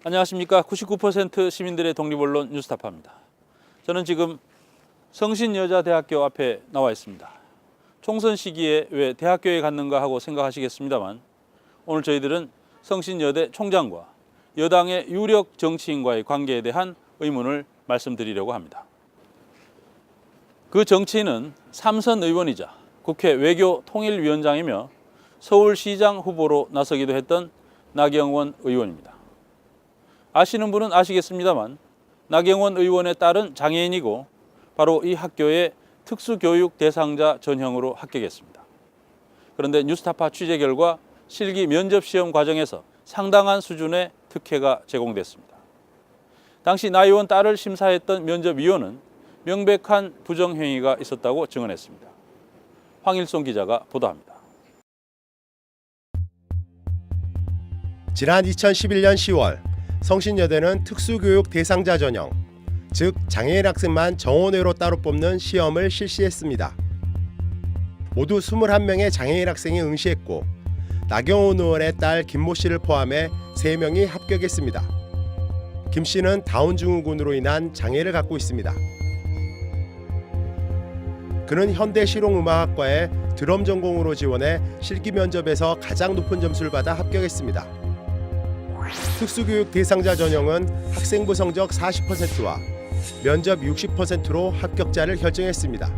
안녕하십니까. 99% 시민들의 독립언론 뉴스타파입니다. 저는 지금 성신여자대학교 앞에 나와 있습니다. 총선 시기에 왜 대학교에 갔는가 하고 생각하시겠습니다만, 오늘 저희들은 성신여대 총장과 여당의 유력 정치인과의 관계에 대한 의문을 말씀드리려고 합니다. 그 정치인은 삼선 의원이자 국회 외교통일위원장이며 서울시장 후보로 나서기도 했던 나경원 의원입니다. 아시는 분은 아시겠습니다만, 나경원 의원의 딸은 장애인이고 바로 이 학교의 특수교육 대상자 전형으로 합격했습니다. 그런데 뉴스타파 취재 결과 실기 면접 시험 과정에서 상당한 수준의 특혜가 제공됐습니다. 당시 나 의원 딸을 심사했던 면접위원은 명백한 부정행위가 있었다고 증언했습니다. 황일송 기자가 보도합니다. 지난 2011년 10월 성신여대는 특수교육 대상자 전형, 즉 장애인 학생만 정원외로 따로 뽑는 시험을 실시했습니다. 모두 21명의 장애인 학생이 응시했고 나경원 의원의 딸 김모 씨를 포함해 3명이 합격했습니다. 김 씨는 다운 증후군으로 인한 장애를 갖고 있습니다. 그는 현대 실용음악학과에 드럼 전공으로 지원해 실기 면접에서 가장 높은 점수를 받아 합격했습니다. 특수교육 대상자 전형은 학생부 성적 40%와 면접 60%로 합격자를 결정했습니다.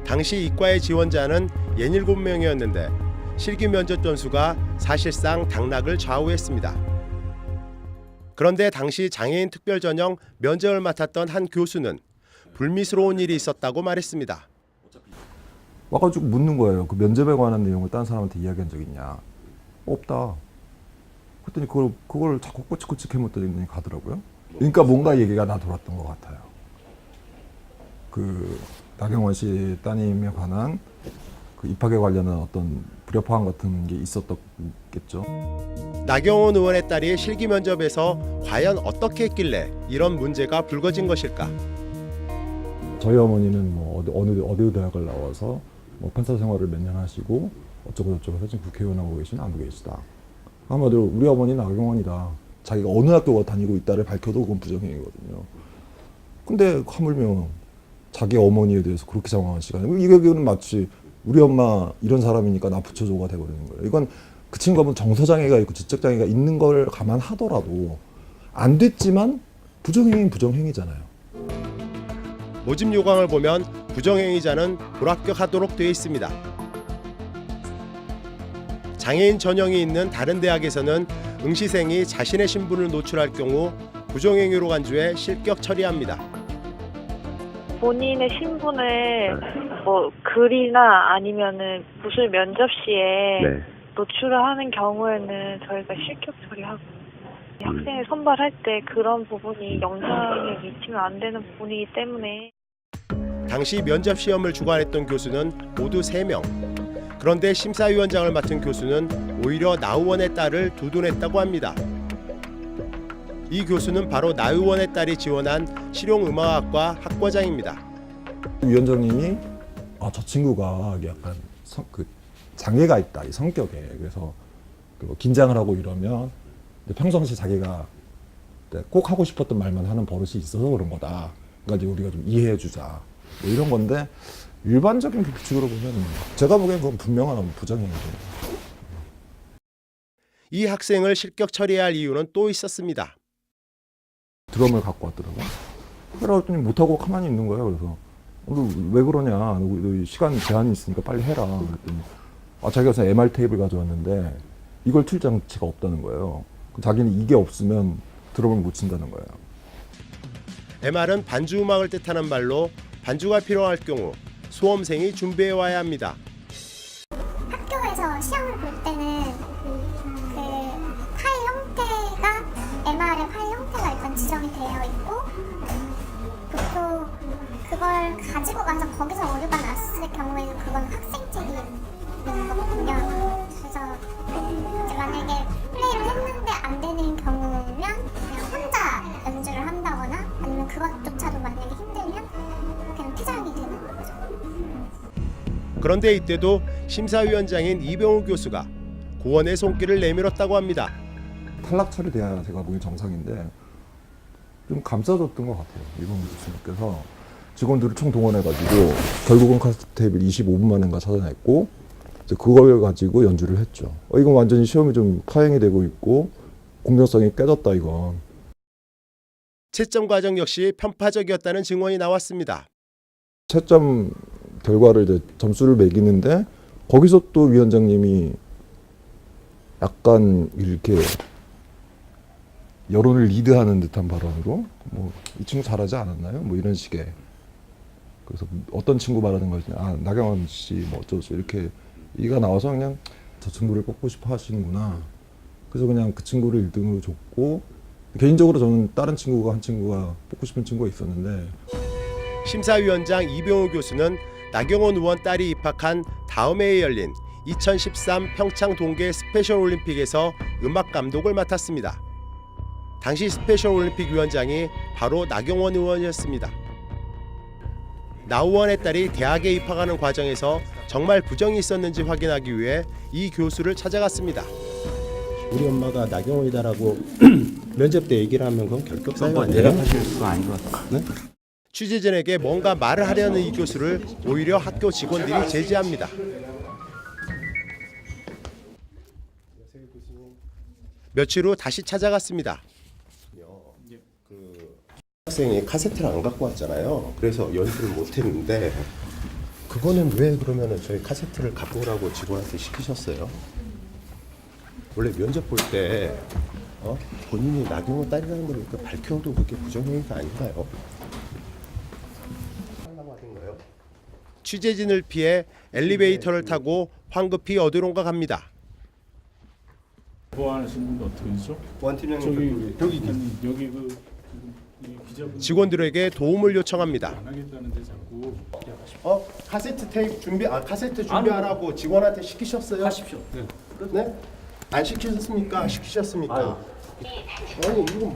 당시 이과의 지원자는 67명이었는데 실기 면접 점수가 사실상 당락을 좌우했습니다. 그런데 당시 장애인 특별 전형 면접을 맡았던 한 교수는 불미스러운 일이 있었다고 말했습니다. 와가지고 묻는 거예요. 그 면접에 관한 내용을 다른 사람한테 이야기한 적 있냐? 없다. 그랬더니 그걸 자꾸 꼬치꼬치 캐묻더니 가더라고요. 그러니까 뭔가 얘기가 나 돌았던 것 같아요. 그 나경원 씨 따님에 관한 그 입학에 관련한 어떤 불협화음 같은 게 있었겠죠. 나경원 의원의 딸이 실기 면접에서 과연 어떻게 했길래 이런 문제가 불거진 것일까? 저희 어머니는 뭐 어느 대학을 나와서 뭐 판사 생활을 몇 년 하시고 어쩌고 저쩌고 해서 지금 국회의원하고 계신 안부 계시다. 한마디로 우리 어머니는 나경원이다. 자기가 어느 학교 다니고 있다를 밝혀도 그건 부정행위거든요. 근데 하물며 자기 어머니에 대해서 그렇게 장황한 시간에 이거는 마치 우리 엄마 이런 사람이니까 나 붙여줘가 돼버리는 거예요. 이건 그 친구가 정서장애가 있고 지적장애가 있는 걸 감안하더라도 안 됐지만 부정행위는 부정행위잖아요. 모집 요강을 보면 부정행위자는 불합격하도록 되어 있습니다. 장애인 전형이 있는 다른 대학에서는 응시생이 자신의 신분을 노출할 경우 부정행위로 간주해 실격 처리합니다. 본인의 신분을 뭐 글이나 아니면은 무술 면접 시에 노출을 하는 경우에는 저희가 실격 처리하고 학생을 선발할 때 그런 부분이 영향을 미치면 안 되는 부분이기 때문에. 당시 면접 시험을 주관했던 교수는 모두 3명. 그런데 심사위원장을 맡은 교수는 오히려 나 의원의 딸을 두둔했다고 합니다. 이 교수는 바로 나 의원의 딸이 지원한 실용음악학과 학과장입니다. 위원장님이 저 친구가 약간 장애가 있다, 이 성격에. 그래서 긴장을 하고 이러면 평상시 자기가 꼭 하고 싶었던 말만 하는 버릇이 있어서 그런 거다. 그러니까 이제 우리가 좀 이해해 주자. 뭐 이런 건데 일반적인 규칙으로 보면 제가 보기엔 그건 분명한 부정행위죠. 이 학생을 실격 처리해야 할 이유는 또 있었습니다. 드럼을 갖고 왔더라고요. 그랬더니 못하고 가만히 있는 거예요. 그래서 왜 그러냐. 너 시간 제한이 있으니까 빨리 해라. 그랬더니 자기가 무슨 MR 테이블 가져왔는데 이걸 틀 장치가 없다는 거예요. 자기는 이게 없으면 드럼을 못 친다는 거예요. MR은 반주 음악을 뜻하는 말로 반주가 필요할 경우 수험생이 준비해 와야 합니다. 학교에서 시험을 볼 때는 그 파일 형태가 MR의 파일 형태가 일단 지정이 되어 있고 또 그걸 가지고 가서 거기서 오류가 났을 경우에는 그건 학생 책임인 거거든요. 그래서 이제 만약에 플레이를 했는데 안 되는 경우면 그냥 혼자 연주를 한다거나 아니면 그것조차도 만약에 힘들면 그냥 퇴장이 되는 거죠. 그런데 이때도 심사위원장인 이병우 교수가 고원의 손길을 내밀었다고 합니다. 탈락 처리돼야 제가 보기엔 정상인데 좀 감싸줬던 것 같아요. 이번 교수님께서 직원들을 총 동원해가지고 결국은 카세트 테이프를 25분 만인가 찾아냈고 이제 그걸 가지고 연주를 했죠. 이건 완전히 시험이 좀 파행이 되고 있고 공정성이 깨졌다 이건. 채점 과정 역시 편파적이었다는 증언이 나왔습니다. 채점 결과를 이제 점수를 매기는데 거기서 또 위원장님이 약간 이렇게 여론을 리드하는 듯한 발언으로 뭐 이 친구 잘하지 않았나요? 뭐 이런 식의. 그래서 어떤 친구 말하는 거지? 아 나경원 씨 뭐 어쩌고 이렇게 이가 나와서 그냥 저 친구를 뽑고 싶어 하시는구나. 그래서 그냥 그 친구를 1등으로 줬고 개인적으로 저는 다른 친구가 한 친구가 뽑고 싶은 친구가 있었는데 심사위원장 이병우 교수는 나경원 의원 딸이 입학한 다음 해에 열린 2013 평창 동계 스페셜 올림픽에서 음악 감독을 맡았습니다. 당시 스페셜 올림픽 위원장이 바로 나경원 의원이었습니다. 나 의원의 딸이 대학에 입학하는 과정에서 정말 부정이 있었는지 확인하기 위해 이 교수를 찾아갔습니다. 우리 엄마가 나경원이다라고 면접 때 얘기를 하면 그건 결격 사유 아니에요? 대답하실 수가 아닌 것 같아요. 네? 취재진에게 뭔가 말을 하려는 이 교수를 오히려 학교 직원들이 제지합니다. 며칠 후 다시 찾아갔습니다. 학생이 카세트를 안 갖고 왔잖아요. 그래서 연주를 못 했는데 그거는 왜 그러면은 저희 카세트를 갖고 오라고 직원한테 시키셨어요? 원래 면접 볼 때 본인이 나경원 딸이라는 걸 이렇게 밝혀도 그게 부정행위가 아닌가요? 취재진을 피해 엘리베이터를 타고 황급히 어디론가 갑니다. 보안하시는 분 어떻게 되죠? 보안팀장님 여기 그 기자분 직원들에게 도움을 요청합니다. 안 하겠다는데 자꾸 카세트 테이프 카세트 준비하라고 직원한테 시키셨어요? 하십시오. 네. 네? 안 시키셨습니까? 시키셨습니까? 아니 이거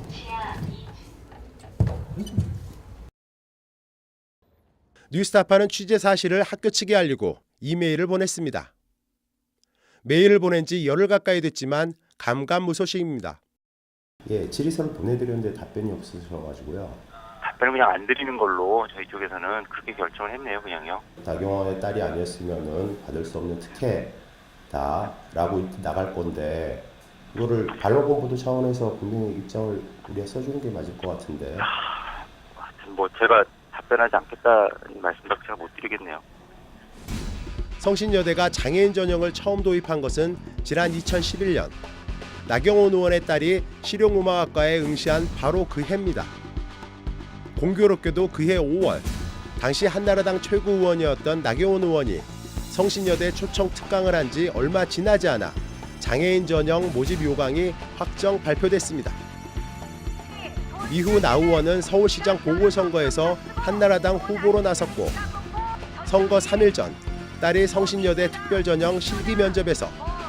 뉴스타파는 취재 사실을 학교 측에 알리고 이메일을 보냈습니다. 메일을 보낸 지 열흘 가까이 됐지만 감감무소식입니다. 예, 질의서를 보내드렸는데 답변이 없으셔가지고요. 답변을 그냥 안 드리는 걸로 저희 쪽에서는 그렇게 결정을 했네요, 그냥요. 나경원의 딸이 아니었으면은 받을 수 없는 특혜다라고 나갈 건데 그거를 반론본부도 차원에서 분명히 입장을 우리가 써주는 게 맞을 것 같은데. 하여튼 뭐 제가 답변하지 않겠다는 말씀밖에 제가 못 드리겠네요. 성신여대가 장애인 전형을 처음 도입한 것은 지난 2011년 나경원 의원의 딸이 실용음악학과에 응시한 바로 그 해입니다. 공교롭게도 그해 5월 당시 한나라당 최고 의원이었던 나경원 의원이 성신여대 초청 특강을 한 지 얼마 지나지 않아 장애인 전형 모집 요강이 확정 발표됐습니다. 이후 나 의원은 서울시장 보궐선거에서 한나라당 후보로 나섰고 선거 3일 전 딸이 성신여대 특별전형 실기 면접에서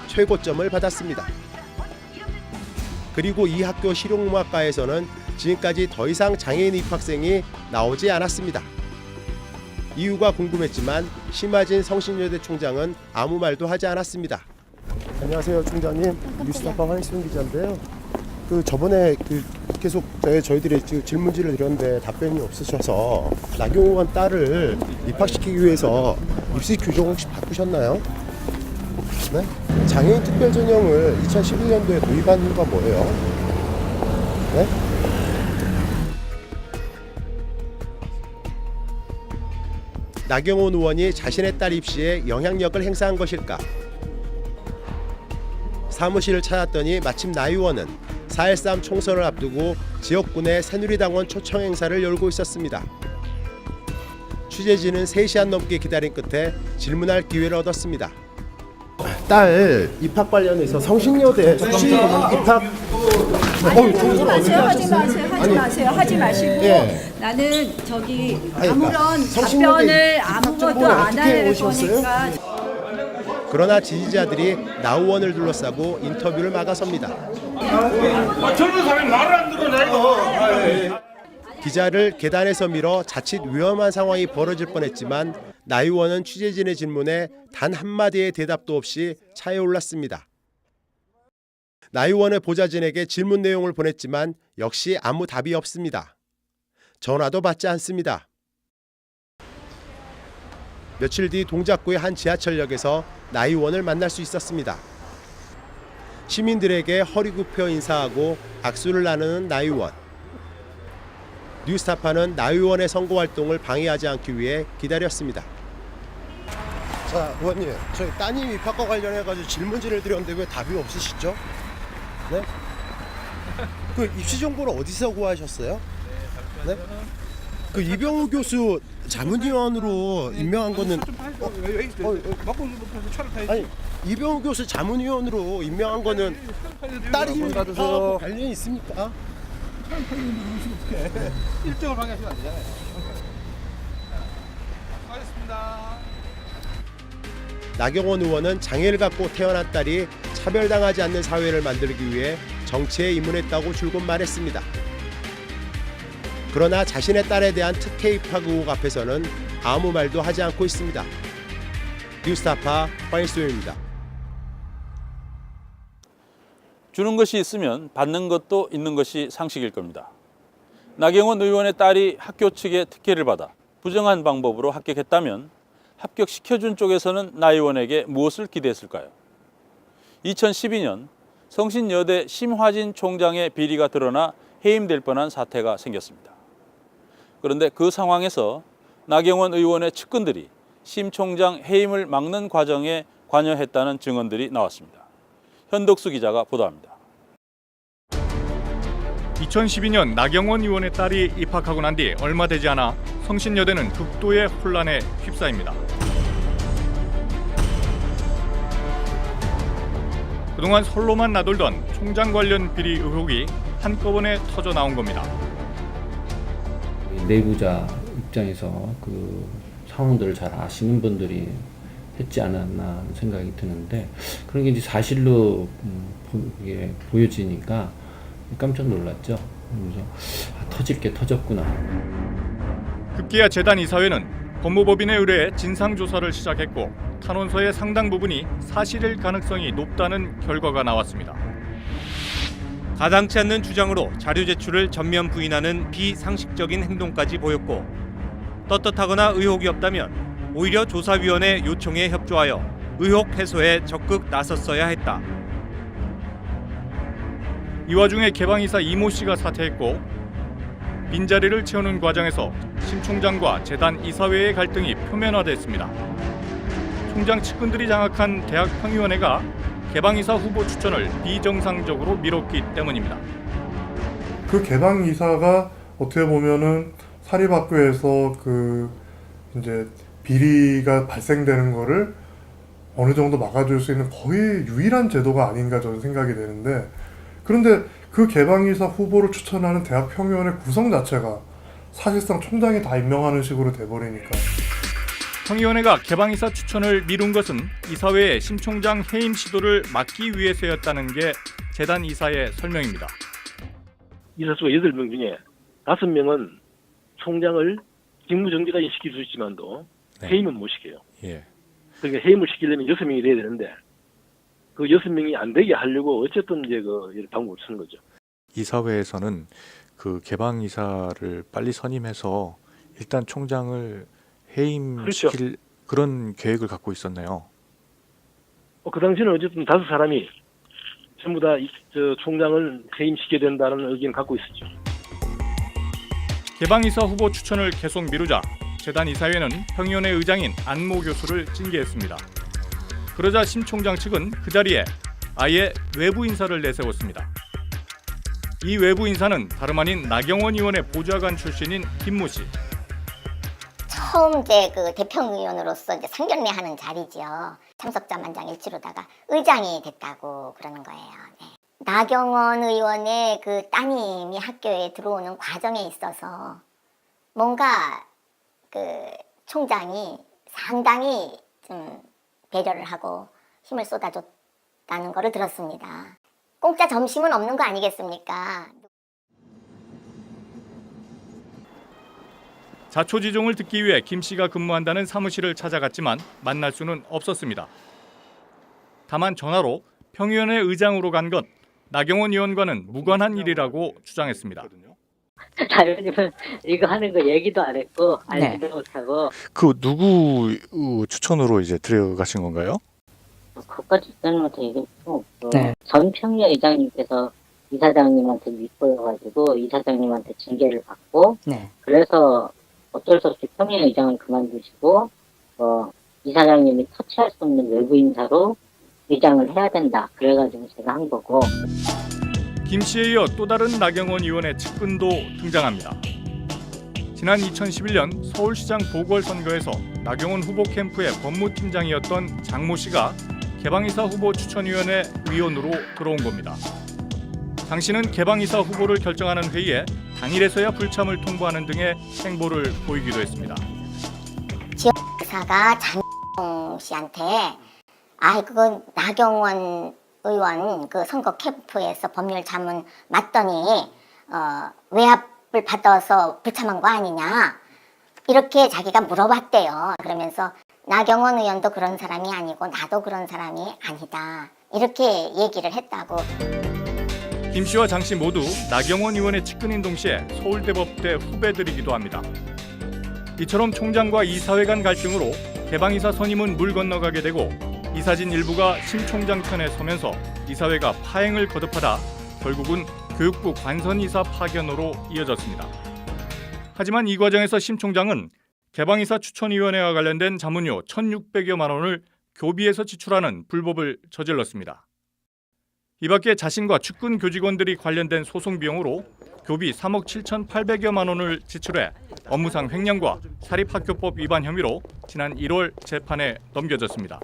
최고점을 받았습니다. 그리고 이 학교 실용음악과에서는 지금까지 더 이상 장애인 입학생이 나오지 않았습니다. 이유가 궁금했지만 심하진 성신여대 총장은 아무 말도 하지 않았습니다. 안녕하세요, 총장님. 뉴스타파 황희순 기자인데요. 저번에 계속 저희들이 질문지를 드렸는데 답변이 없으셔서 나경원 딸을 입학시키기 위해서 입시 규정 혹시 바꾸셨나요? 네? 장애인 특별 전형을 2011년도에 도입한 이유가 뭐예요? 네? 나경원 의원이 자신의 딸 입시에 영향력을 행사한 것일까? 사무실을 찾았더니 마침 나 의원은 4.13 총선을 앞두고 지역군의 새누리당원 초청 행사를 열고 있었습니다. 취재진은 3시간 넘게 기다린 끝에 질문할 기회를 얻었습니다. 딸 입학 관련해서 성신여대 입학 하지 마시고 예. 나는 저기 그러니까 아무런 성신여대 답변을 아무것도 입학정보를 안 어떻게 할 오셨어요? 거니까. 그러나 지지자들이 나 의원을 둘러싸고 인터뷰를 막아섭니다. 젊은 사람이 말을 안 들어 내가. 기자를 계단에서 밀어 자칫 위험한 상황이 벌어질 뻔했지만 나 의원은 취재진의 질문에 단 한마디의 대답도 없이 차에 올랐습니다. 나 의원의 보좌진에게 질문 내용을 보냈지만 역시 아무 답이 없습니다. 전화도 받지 않습니다. 며칠 뒤 동작구의 한 지하철역에서 나 의원을 만날 수 있었습니다. 시민들에게 허리 굽혀 인사하고 악수를 나누는 나 의원. 뉴스타파는 나 의원의 선거 활동을 방해하지 않기 위해 기다렸습니다. 자, 의원님, 저희 따님 입학과 관련해가지고 질문지를 드렸는데 왜 답이 없으시죠? 네? 그 입시 정보를 어디서 구하셨어요? 네? 그 이병우 교수 자문위원으로 임명한 거는 아니 이병우 교수 자문위원으로 임명한 거는 딸이 입학하고 관련이 있습니까? 일정을 방해하시면 안 되잖아요. 수고하셨습니다. 나경원 의원은 장애를 갖고 태어난 딸이 차별당하지 않는 사회를 만들기 위해 정치에 입문했다고 줄곧 말했습니다. 그러나 자신의 딸에 대한 특혜 입학 의혹 앞에서는 아무 말도 하지 않고 있습니다. 뉴스타파 황일수입니다. 주는 것이 있으면 받는 것도 있는 것이 상식일 겁니다. 나경원 의원의 딸이 학교 측의 특혜를 받아 부정한 방법으로 합격했다면 합격시켜준 쪽에서는 나 의원에게 무엇을 기대했을까요? 2012년 성신여대 심화진 총장의 비리가 드러나 해임될 뻔한 사태가 생겼습니다. 그런데 그 상황에서 나경원 의원의 측근들이 심 총장 해임을 막는 과정에 관여했다는 증언들이 나왔습니다. 현덕수 기자가 보도합니다. 2012년 나경원 의원의 딸이 입학하고 난 뒤 얼마 되지 않아 성신여대는 극도의 혼란에 휩싸입니다. 그동안 솔로만 나돌던 총장 관련 비리 의혹이 한꺼번에 터져 나온 겁니다. 내부자 입장에서 그 상황들을 잘 아시는 분들이 했지 않았나 하는 생각이 드는데 그런 게 이제 사실로 이게 보여지니까 깜짝 놀랐죠. 그래서 터질 게 터졌구나. 급기야 재단 이사회는 법무법인에 의뢰해 진상조사를 시작했고 탄원서의 상당 부분이 사실일 가능성이 높다는 결과가 나왔습니다. 가당치 않는 주장으로 자료 제출을 전면 부인하는 비상식적인 행동까지 보였고 떳떳하거나 의혹이 없다면 오히려 조사위원회 요청에 협조하여 의혹 해소에 적극 나섰어야 했다. 이 와중에 개방이사 이모 씨가 사퇴했고 빈자리를 채우는 과정에서 심 총장과 재단 이사회의 갈등이 표면화됐습니다. 총장 측근들이 장악한 대학평의원회가 개방이사 후보 추천을 비정상적으로 미뤘기 때문입니다. 그 개방이사가 어떻게 보면은 사립학교에서 그 이제 비리가 발생되는 거를 어느 정도 막아줄 수 있는 거의 유일한 제도가 아닌가 저는 생각이 되는데 그런데 그 개방이사 후보를 추천하는 대학평의원의 구성 자체가 사실상 총장이 다 임명하는 식으로 돼버리니까 평의원회가 개방이사 추천을 미룬 것은 이사회의 심 총장 해임 시도를 막기 위해서였다는 게 재단 이사의 설명입니다. 이사수가 8명 중에 5명은 총장을 직무정지까지 시킬 수 있지만도 해임은 못 시켜요. 그러니까 해임을 시키려면 6명이 돼야 되는데 그 6명이 안 되게 하려고 어쨌든 이제 그 방법을 쓰는 거죠. 이사회에서는 그 개방이사를 빨리 선임해서 일단 총장을 해임시킬 그렇죠. 그런 계획을 갖고 있었나요? 그 당시에는 어쨌든 5사람이 전부 다 총장을 해임시켜야 된다는 의견을 갖고 있었죠. 개방이사 후보 추천을 계속 미루자 재단 이사회는 평의원회 의장인 안모 교수를 징계했습니다. 그러자 심 총장 측은 그 자리에 아예 외부 인사를 내세웠습니다. 이 외부 인사는 다름 아닌 나경원 의원의 보좌관 출신인 김모 씨. 처음 이제 그 대평의원으로서 이제 상견례하는 자리죠. 참석자 만장일치로다가 의장이 됐다고 그러는 거예요. 네. 나경원 의원의 그 따님이 학교에 들어오는 과정에 있어서 뭔가 그 총장이 상당히 좀 배려를 하고 힘을 쏟아줬다는 거를 들었습니다. 공짜 점심은 없는 거 아니겠습니까? 자초지종을 듣기 위해 김 씨가 근무한다는 사무실을 찾아갔지만 만날 수는 없었습니다. 다만 전화로 평의원회 의장으로 간 건 나경원 의원과는 무관한 일이라고 주장했습니다. 자료님은 이거 하는 거 얘기도 안 했고 알지도 못하고. 그 누구 추천으로 이제 들어가신 건가요? 그것까지 이사님한테 얘기할 수 없고 전평야 이장님께서 이사장님한테 윗보여가지고 이사장님한테 징계를 받고 그래서 어쩔 수 없이 평야 이장을 그만두시고 이사장님이 터치할 수 없는 외부 인사로 위장을 해야 된다. 그래가지고 제가 한 거고. 김 씨에 이어 또 다른 나경원 의원의 측근도 등장합니다. 지난 2011년 서울시장 보궐선거에서 나경원 후보 캠프의 법무팀장이었던 장모 씨가 개방이사 후보 추천위원회 위원으로 들어온 겁니다. 당시는 개방이사 후보를 결정하는 회의에 당일에서야 불참을 통보하는 등의 행보를 보이기도 했습니다. 지역사가 장모 씨한테 그건 나경원 의원 그 선거 캠프에서 법률 자문 맡더니 외압을 받아서 불참한 거 아니냐 이렇게 자기가 물어봤대요. 그러면서 나경원 의원도 그런 사람이 아니고 나도 그런 사람이 아니다 이렇게 얘기를 했다고. 김 씨와 장 씨 모두 나경원 의원의 측근인 동시에 서울대법대 후배들이기도 합니다. 이처럼 총장과 이사회 간 갈등으로 개방이사 선임은 물 건너가게 되고 이사진 일부가 심 총장 편에 서면서 이사회가 파행을 거듭하다 결국은 교육부 관선이사 파견으로 이어졌습니다. 하지만 이 과정에서 심 총장은 개방이사 추천위원회와 관련된 자문료 1,600여만 원을 교비에서 지출하는 불법을 저질렀습니다. 이 밖에 자신과 측근 교직원들이 관련된 소송 비용으로 교비 3억 7,800여만 원을 지출해 업무상 횡령과 사립학교법 위반 혐의로 지난 1월 재판에 넘겨졌습니다.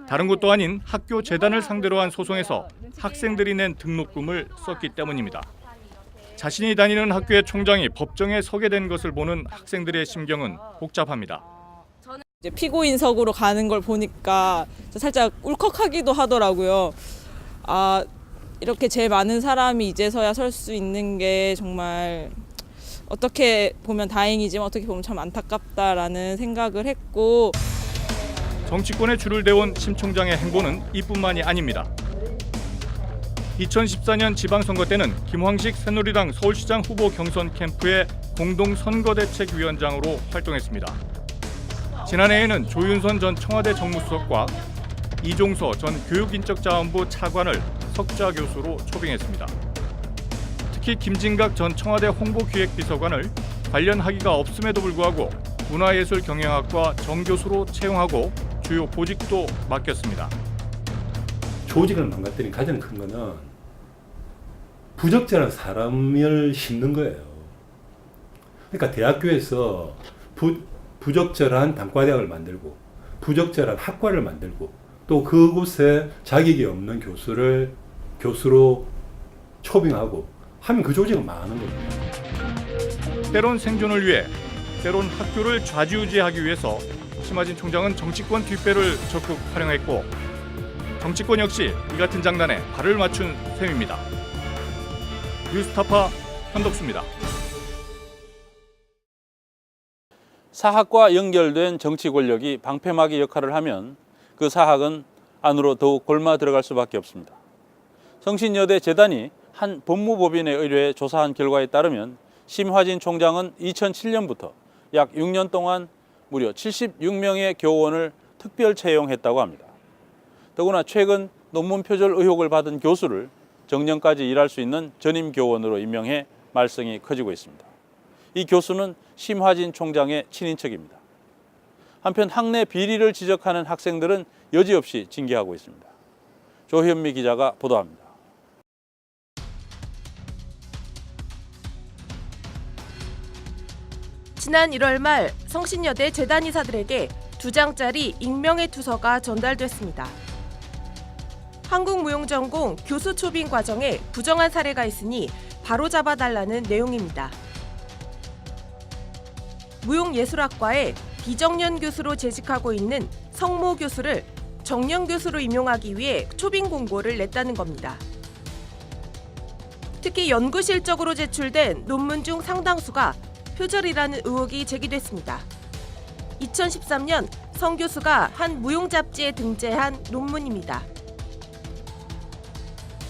다른 곳도 아닌 학교 재단을 상대로 한 소송에서 학생들이 낸 등록금을 썼기 때문입니다. 자신이 다니는 학교의 총장이 법정에 서게 된 것을 보는 학생들의 심경은 복잡합니다. 이제 피고인석으로 가는 걸 보니까 살짝 울컥하기도 하더라고요. 이렇게 제일 많은 사람이 이제서야 설 수 있는 게 정말 어떻게 보면 다행이지만 어떻게 보면 참 안타깝다라는 생각을 했고. 정치권에 줄을 대온 심 총장의 행보는 이뿐만이 아닙니다. 2014년 지방선거 때는 김황식 새누리당 서울시장 후보 경선 캠프의 공동선거대책위원장으로 활동했습니다. 지난해에는 조윤선 전 청와대 정무수석과 이종서 전 교육인적자원부 차관을 석좌 교수로 초빙했습니다. 특히 김진각 전 청와대 홍보기획비서관을 관련 학위가 없음에도 불구하고 문화예술경영학과 정교수로 채용하고 주요 보직도 맡겼습니다. 조직을 망가뜨린 가장 큰 거는 부적절한 사람을 심는 거예요. 그러니까 대학교에서 부적절한 단과대학을 만들고 부적절한 학과를 만들고 또 그곳에 자격이 없는 교수를 교수로 초빙하고 하면 그 조직은 망하는 거거든요. 때론 생존을 위해, 때론 학교를 좌지우지하기 위해서 심하진 총장은 정치권 뒷배를 적극 활용했고 정치권 역시 이 같은 장난에 발을 맞춘 셈입니다. 뉴스타파 현덕수입니다. 사학과 연결된 정치 권력이 방패막이 역할을 하면 그 사학은 안으로 더욱 골마 들어갈 수밖에 없습니다. 성신여대 재단이 한 법무법인의 의뢰에 조사한 결과에 따르면 심화진 총장은 2007년부터 약 6년 동안 무려 76명의 교원을 특별 채용했다고 합니다. 더구나 최근 논문 표절 의혹을 받은 교수를 정년까지 일할 수 있는 전임 교원으로 임명해 말썽이 커지고 있습니다. 이 교수는 심화진 총장의 친인척입니다. 한편 학내 비리를 지적하는 학생들은 여지없이 징계하고 있습니다. 조현미 기자가 보도합니다. 지난 1월 말 성신여대 재단이사들에게 2장짜리 익명의 투서가 전달됐습니다. 한국무용전공 교수 초빙 과정에 부정한 사례가 있으니 바로잡아달라는 내용입니다. 무용예술학과에 비정년 교수로 재직하고 있는 성모 교수를 정년 교수로 임용하기 위해 초빙 공고를 냈다는 겁니다. 특히 연구 실적으로 제출된 논문 중 상당수가 표절이라는 의혹이 제기됐습니다. 2013년 성 교수가 한 무용 잡지에 등재한 논문입니다.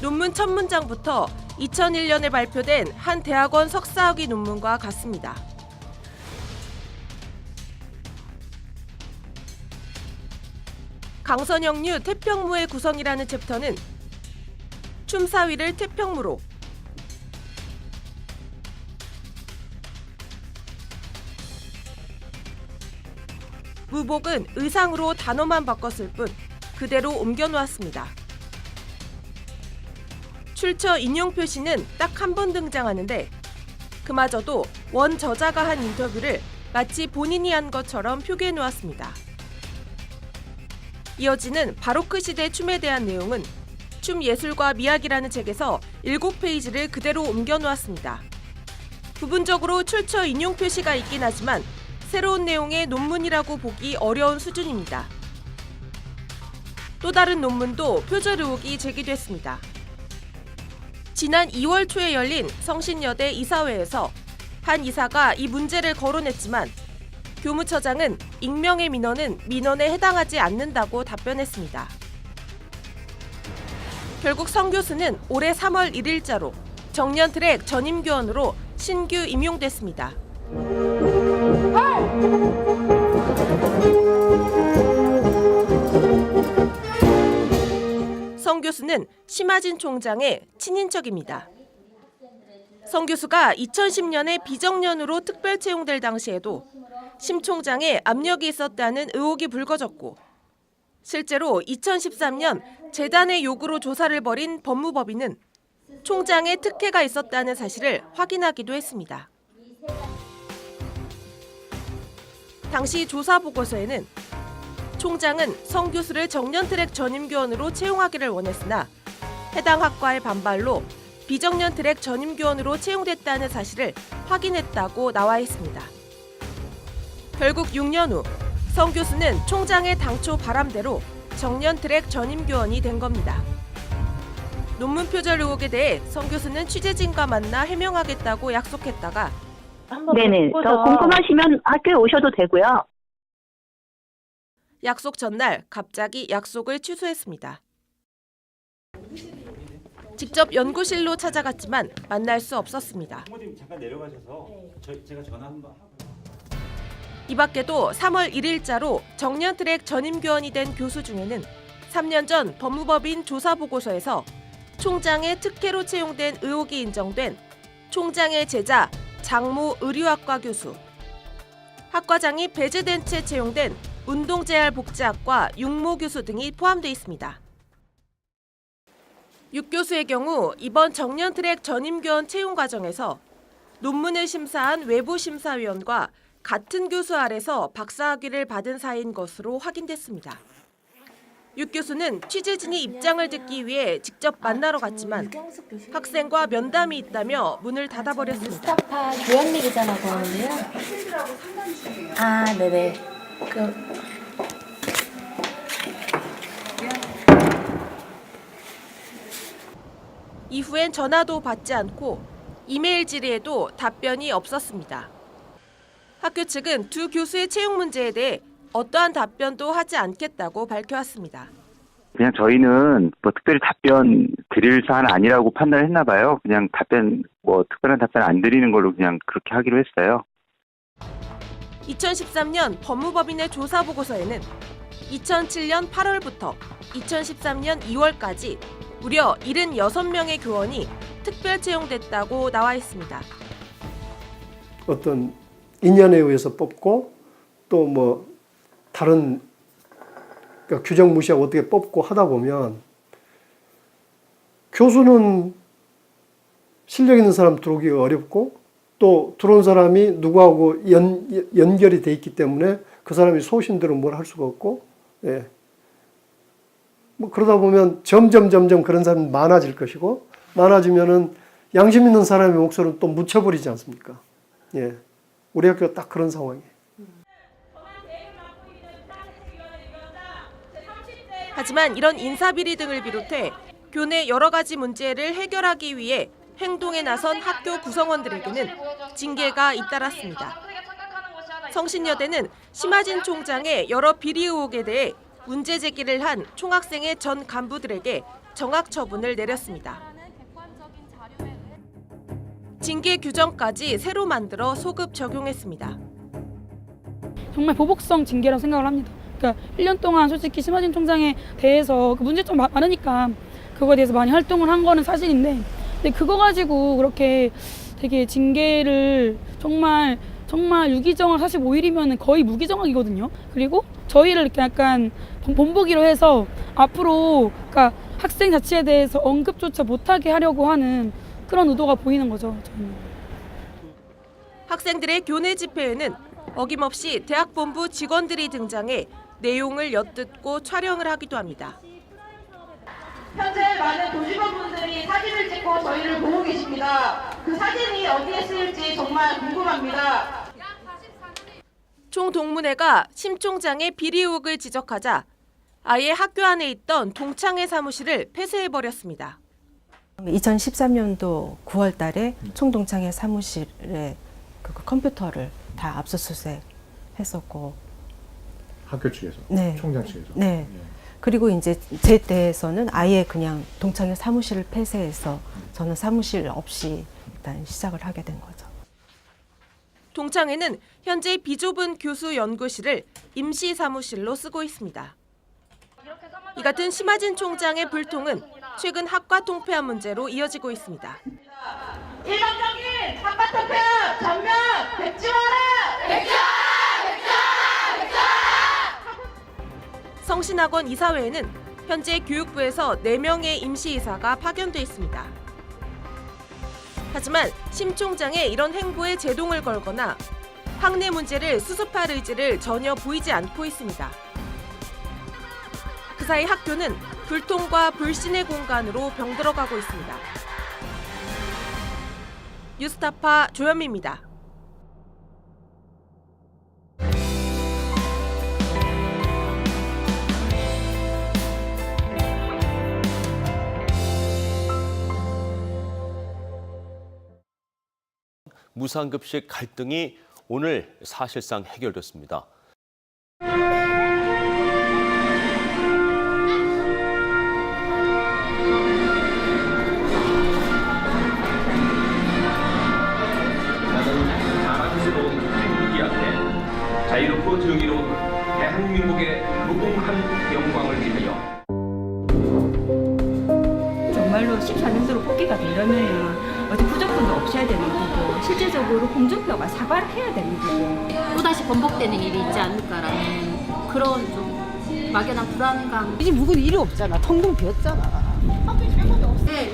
논문 첫 문장부터 2001년에 발표된 한 대학원 석사학위 논문과 같습니다. 강선영류 태평무의 구성이라는 챕터는 춤사위를 태평무로, 무복은 의상으로 단어만 바꿨을 뿐 그대로 옮겨놓았습니다. 출처 인용 표시는 딱 한 번 등장하는데 그마저도 원 저자가 한 인터뷰를 마치 본인이 한 것처럼 표기해 놓았습니다. 이어지는 바로크 시대 춤에 대한 내용은 춤 예술과 미학이라는 책에서 7페이지를 그대로 옮겨 놓았습니다. 부분적으로 출처 인용 표시가 있긴 하지만 새로운 내용의 논문이라고 보기 어려운 수준입니다. 또 다른 논문도 표절 의혹이 제기됐습니다. 지난 2월 초에 열린 성신여대 이사회에서 한 이사가 이 문제를 거론했지만 교무처장은 익명의 민원은 민원에 해당하지 않는다고 답변했습니다. 결국 성 교수는 올해 3월 1일자로 정년 트랙 전임교원으로 신규 임용됐습니다. 성 교수는 심하진 총장의 친인척입니다. 성 교수가 2010년에 비정년으로 특별 채용될 당시에도 심 총장의 압력이 있었다는 의혹이 불거졌고 실제로 2013년 재단의 요구로 조사를 벌인 법무법인은 총장의 특혜가 있었다는 사실을 확인하기도 했습니다. 당시 조사 보고서에는 총장은 성 교수를 정년 트랙 전임교원으로 채용하기를 원했으나 해당 학과의 반발로 비정년 트랙 전임교원으로 채용됐다는 사실을 확인했다고 나와 있습니다. 결국 6년 후 성 교수는 총장의 당초 바람대로 정년 트랙 전임교원이 된 겁니다. 논문 표절 의혹에 대해 성 교수는 취재진과 만나 해명하겠다고 약속했다가 네네, 더 궁금하시면 학교에 오셔도 되고요. 약속 전날 갑자기 약속을 취소했습니다. 직접 연구실로 찾아갔지만 만날 수 없었습니다. 부모님 잠깐 내려가셔서 제가 전화 한번 하고. 이 밖에도 3월 1일자로 정년 트랙 전임교원이 된 교수 중에는 3년 전 법무법인 조사보고서에서 총장의 특혜로 채용된 의혹이 인정된 총장의 제자 장모 의류학과 교수, 학과장이 배제된 채 채용된 운동재활복지학과 육모 교수 등이 포함되어 있습니다. 6 교수의 경우 이번 정년 트랙 전임교원 채용 과정에서 논문을 심사한 외부심사위원과 같은 교수 아래서 박사학위를 받은 사이인 것으로 확인됐습니다. 6 교수는 취재진이 입장을 듣기 위해 직접 만나러 갔지만 학생과 면담이 있다며 문을 닫아버렸습니다. 스타파 교양미 기자라고 하는데요. 아, 네네. 이후엔 전화도 받지 않고 이메일 질의에도 답변이 없었습니다. 학교 측은 두 교수의 채용 문제에 대해 어떠한 답변도 하지 않겠다고 밝혀왔습니다. 그냥 저희는 뭐 특별히 답변 드릴 사안은 아니라고 판단했나 봐요. 그냥 특별한 답변 안 드리는 걸로 그냥 그렇게 하기로 했어요. 2013년 법무법인의 조사 보고서에는 2007년 8월부터 2013년 2월까지 무려 76명의 교원이 특별 채용됐다고 나와 있습니다. 어떤 인연에 의해서 뽑고 또 뭐 다른 그러니까 규정 무시하고 어떻게 뽑고 하다 보면 교수는 실력 있는 사람 들어오기 어렵고 또 들어온 사람이 누구하고 연결이 돼 있기 때문에 그 사람이 소신대로 뭘 할 수가 없고, 예. 뭐 그러다 보면 점점 그런 사람이 많아질 것이고 많아지면은 양심 있는 사람의 목소리는 또 묻혀버리지 않습니까? 예. 우리 학교가 딱 그런 상황이에요. 하지만 이런 인사비리 등을 비롯해 교내 여러 가지 문제를 해결하기 위해 행동에 나선 학교 구성원들에게는 징계가 잇따랐습니다. 성신여대는 심하진 총장의 여러 비리 의혹에 대해 문제 제기를 한 총학생회 전 간부들에게 정학 처분을 내렸습니다. 징계 규정까지 새로 만들어 소급 적용했습니다. 정말 보복성 징계라고 생각을 합니다. 그러니까 1년 동안 솔직히 심하진 총장에 대해서 그 문제점 많으니까 그거에 대해서 많이 활동을 한 거는 사실인데, 근데 그거 가지고 그렇게 되게 징계를 정말 유기정학 45일이면 거의 무기정학이거든요. 그리고 저희를 이렇게 약간 본보기로 해서 앞으로 그러니까 학생 자체에 대해서 언급조차 못하게 하려고 하는 그런 의도가 보이는 거죠. 저는. 학생들의 교내 집회에는 어김없이 대학본부 직원들이 등장해 내용을 엿듣고 촬영을 하기도 합니다. 현재 많은 도직원분들이 사진을 찍고 저희를 보고 계십니다. 그 사진이 어디에 쓰일지 정말 궁금합니다. 총동문회가 심 총장의 비리 의혹을 지적하자 아예 학교 안에 있던 동창회 사무실을 폐쇄해버렸습니다. 2013년도 9월 달에 총동창회 사무실에 그 컴퓨터를 다 압수수색 했었고. 학교 측에서? 네. 총장 측에서? 네. 그리고 이제 제 때에서는 아예 그냥 동창회 사무실을 폐쇄해서 저는 사무실 없이 일단 시작을 하게 된 거죠. 동창회는 현재 비좁은 교수 연구실을 임시 사무실로 쓰고 있습니다. 이 같은 심하진 총장의 불통은 최근 학과 통폐합 문제로 이어지고 있습니다. 일방적인 학과 통폐합 전면 백지화라! 성신학원 이사회에는 현재 교육부에서 4명의 임시이사가 파견돼 있습니다. 하지만 심 총장의 이런 행보에 제동을 걸거나 학내 문제를 수습할 의지를 전혀 보이지 않고 있습니다. 그 사이 학교는 불통과 불신의 공간으로 병들어가고 있습니다. 뉴스타파 조현미입니다. 무상급식 갈등이 오늘 사실상 해결됐습니다. 자유롭고 정의로운 대한민국의 무궁한 영광을 위하여. 정말로 14년도로 복귀가 되려면 어디 부족분도 없어야 되는 거고 실질적으로 홍준표가 사과를 해야 되는 거고 또다시 번복되는 일이 있지 않을까라는 그런 좀 막연한 불안감. 이제 묵은 일이 없잖아. 텅텅 비었잖아. 학교에 잘못이 없어. 네.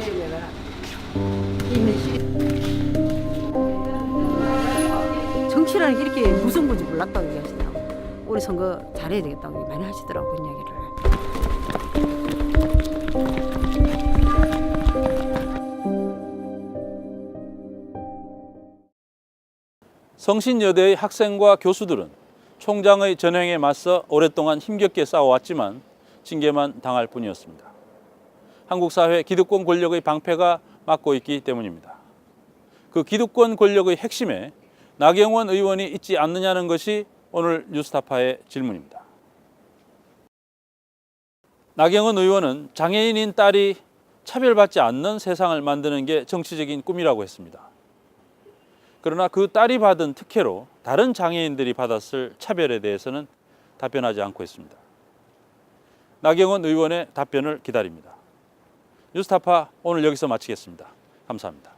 정치라는 게 이렇게 무서운 건지 몰랐다고 얘기하시더라고. 우리 선거 잘해야 되겠다고 많이 하시더라고, 그런 이야기를. 성신여대의 학생과 교수들은 총장의 전횡에 맞서 오랫동안 힘겹게 싸워왔지만 징계만 당할 뿐이었습니다. 한국 사회 기득권 권력의 방패가 막고 있기 때문입니다. 그 기득권 권력의 핵심에 나경원 의원이 있지 않느냐는 것이 오늘 뉴스타파의 질문입니다. 나경원 의원은 장애인인 딸이 차별받지 않는 세상을 만드는 게 정치적인 꿈이라고 했습니다. 그러나 그 딸이 받은 특혜로 다른 장애인들이 받았을 차별에 대해서는 답변하지 않고 있습니다. 나경원 의원의 답변을 기다립니다. 뉴스타파 오늘 여기서 마치겠습니다. 감사합니다.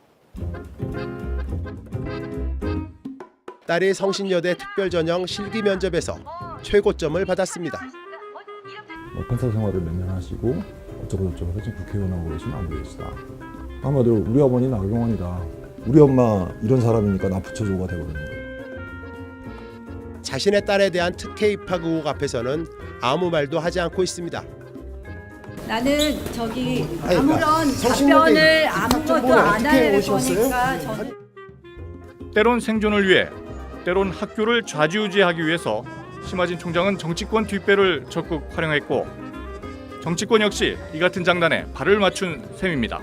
딸이 성신여대 특별전형 실기 면접에서 최고점을 받았습니다. 판사 생활을 몇 년 하시고 어쩌고저쩌고 해서 지금 국회의원하고 계시면 안 되겠다. 한마디로 우리 어머니 나경원이다. 우리 엄마 이런 사람이니까 나 붙여줘가 되거든요. 자신의 딸에 대한 특혜 입학 의혹 앞에서는 아무 말도 하지 않고 있습니다. 나는 아무런 답변을 아무것도 안 할 거니까 저는. 때론 생존을 위해, 때론 학교를 좌지우지하기 위해서 심하진 총장은 정치권 뒷배를 적극 활용했고 정치권 역시 이 같은 장난에 발을 맞춘 셈입니다.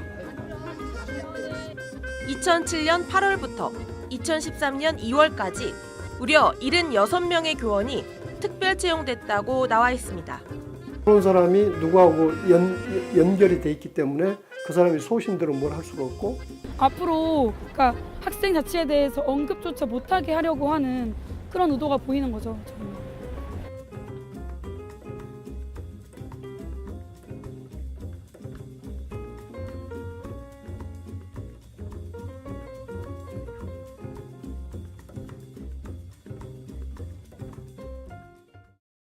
2007년 8월부터 2013년 2월까지 무려 76명의 교원이 특별 채용됐다고 나와 있습니다. 그런 사람이 누구하고 연결이 돼 있기 때문에 그 사람이 소신대로 뭘 할 수가 없고 앞으로 그러니까 학생 자치에 대해서 언급조차 못하게 하려고 하는 그런 의도가 보이는 거죠. 저는.